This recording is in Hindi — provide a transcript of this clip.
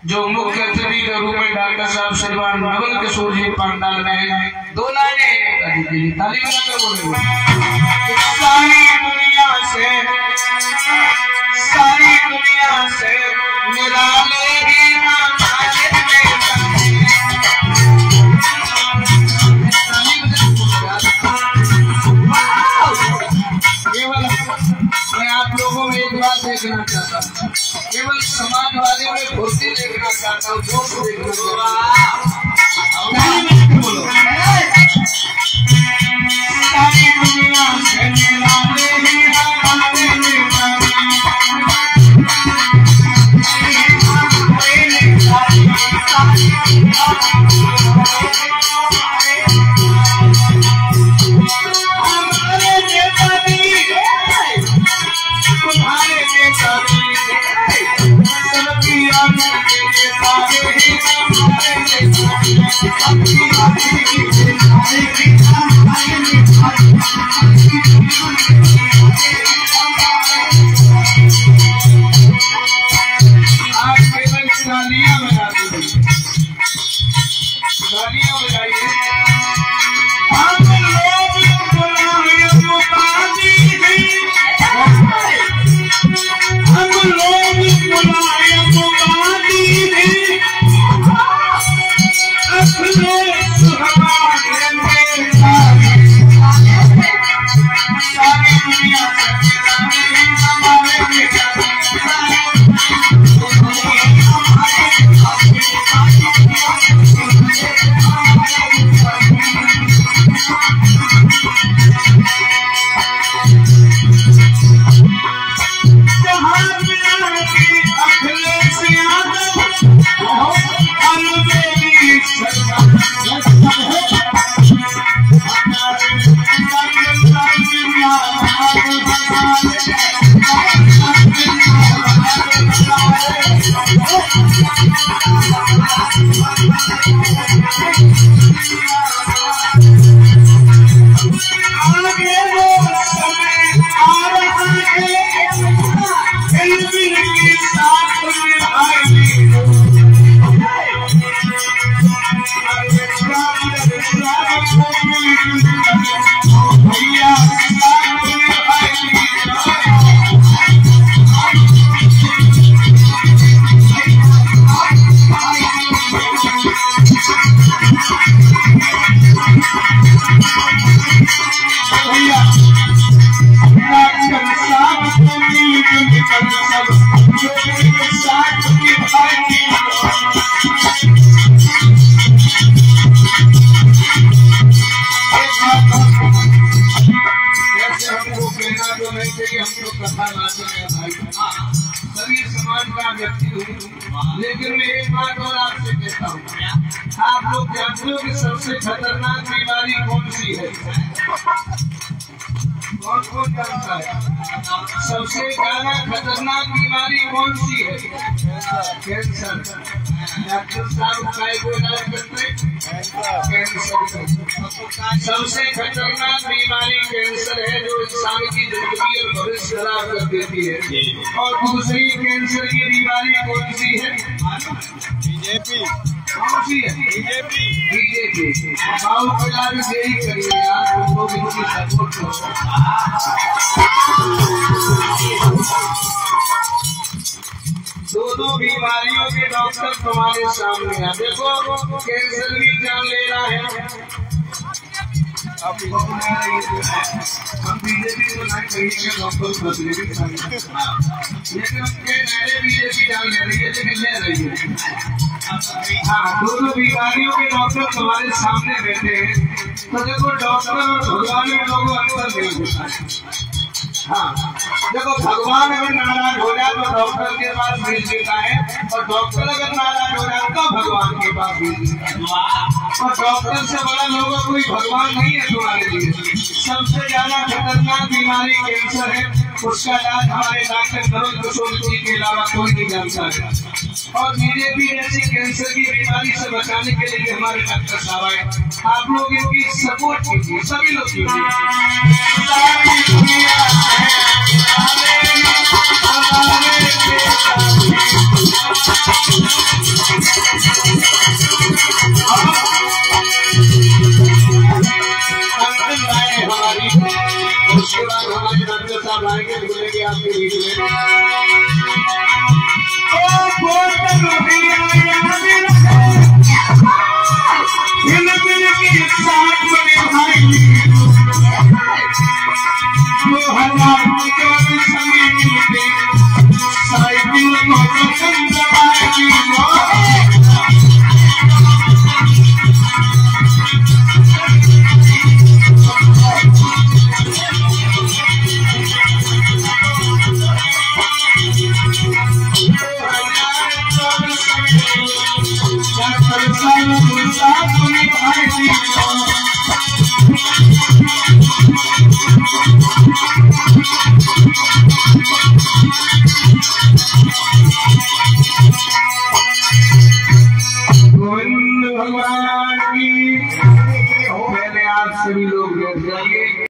जो मुख्य अतिथि के रूप में डॉक्टर साहब श्रीमान नवल किशोर जी पांडाल ने 2 लाइनें के लिए ताली बजाकर बोलेंगे। सारी दुनिया से मिला लेगी केवल मैं आप लोगों में एक बात देखना चाहता हूँ, केवल समाजवादी में फुर्ती देखना चाहता हूँ, जोश देखना चाहता हूँ। सारी दुनिया से मिला लेगी सभी समाज का व्यक्ति हूँ, लेकिन मैं एक बात और आपसे कहता हूँ, आप लोग जानते हो कि सबसे खतरनाक बीमारी कौन सी है? कौन जानता है? सबसे ज्यादा खतरनाक बीमारी कौन सी है? कैंसर। डॉक्टर साहब काय को इलाज करते? कैंसर। सबसे खतरनाक बीमारी कैंसर है, जो इंसान की जिंदगी और भविष्य खराब कर देती है। और दूसरी कैंसर की बीमारी कौन सी है? बीजेपी। कौन सी है? बीजेपी। आओ इलाज यही करिए यार, तुम लोग इनकी सपोर्ट करो। दोनों बीमारियों के डॉक्टर तुम्हारे सामने हैं। देखो, कैंसर भी जान ले रहा है। हम बीजेपी को नहीं कहेंगे, डॉक्टर बदले भी लेकिन उनके नारे बीजेपी जान ले रही है, लेकिन ले रही है। हाँ, दोनों बीमारियों के डॉक्टर तुम्हारे सामने बैठे हैं। तो देखो, डॉक्टर और भगवान में लोगों अंतर नहीं होता है। हाँ, देखो, भगवान अगर नाराज हो जाए तो डॉक्टर के पास भेज देता है, और डॉक्टर अगर नाराज हो जाए तो भगवान के पास भेज देता है। और डॉक्टर से बड़ा लोगों कोई भगवान नहीं है तुम्हारे लिए। सबसे ज्यादा खतरनाक बीमारी कैंसर है, उसका इलाज हमारे डॉक्टर नवल किशोर जी के अलावा कोई नहीं जानता है। और बीजेपी जैसी कैंसर की बीमारी से बचाने के लिए हमारे डॉक्टर साहब आए। आप लोग इनकी सपोर्ट कीजिए, सभी लोग कीजिए। भगवान की। पहले आप सभी लोग बैठ जाइए।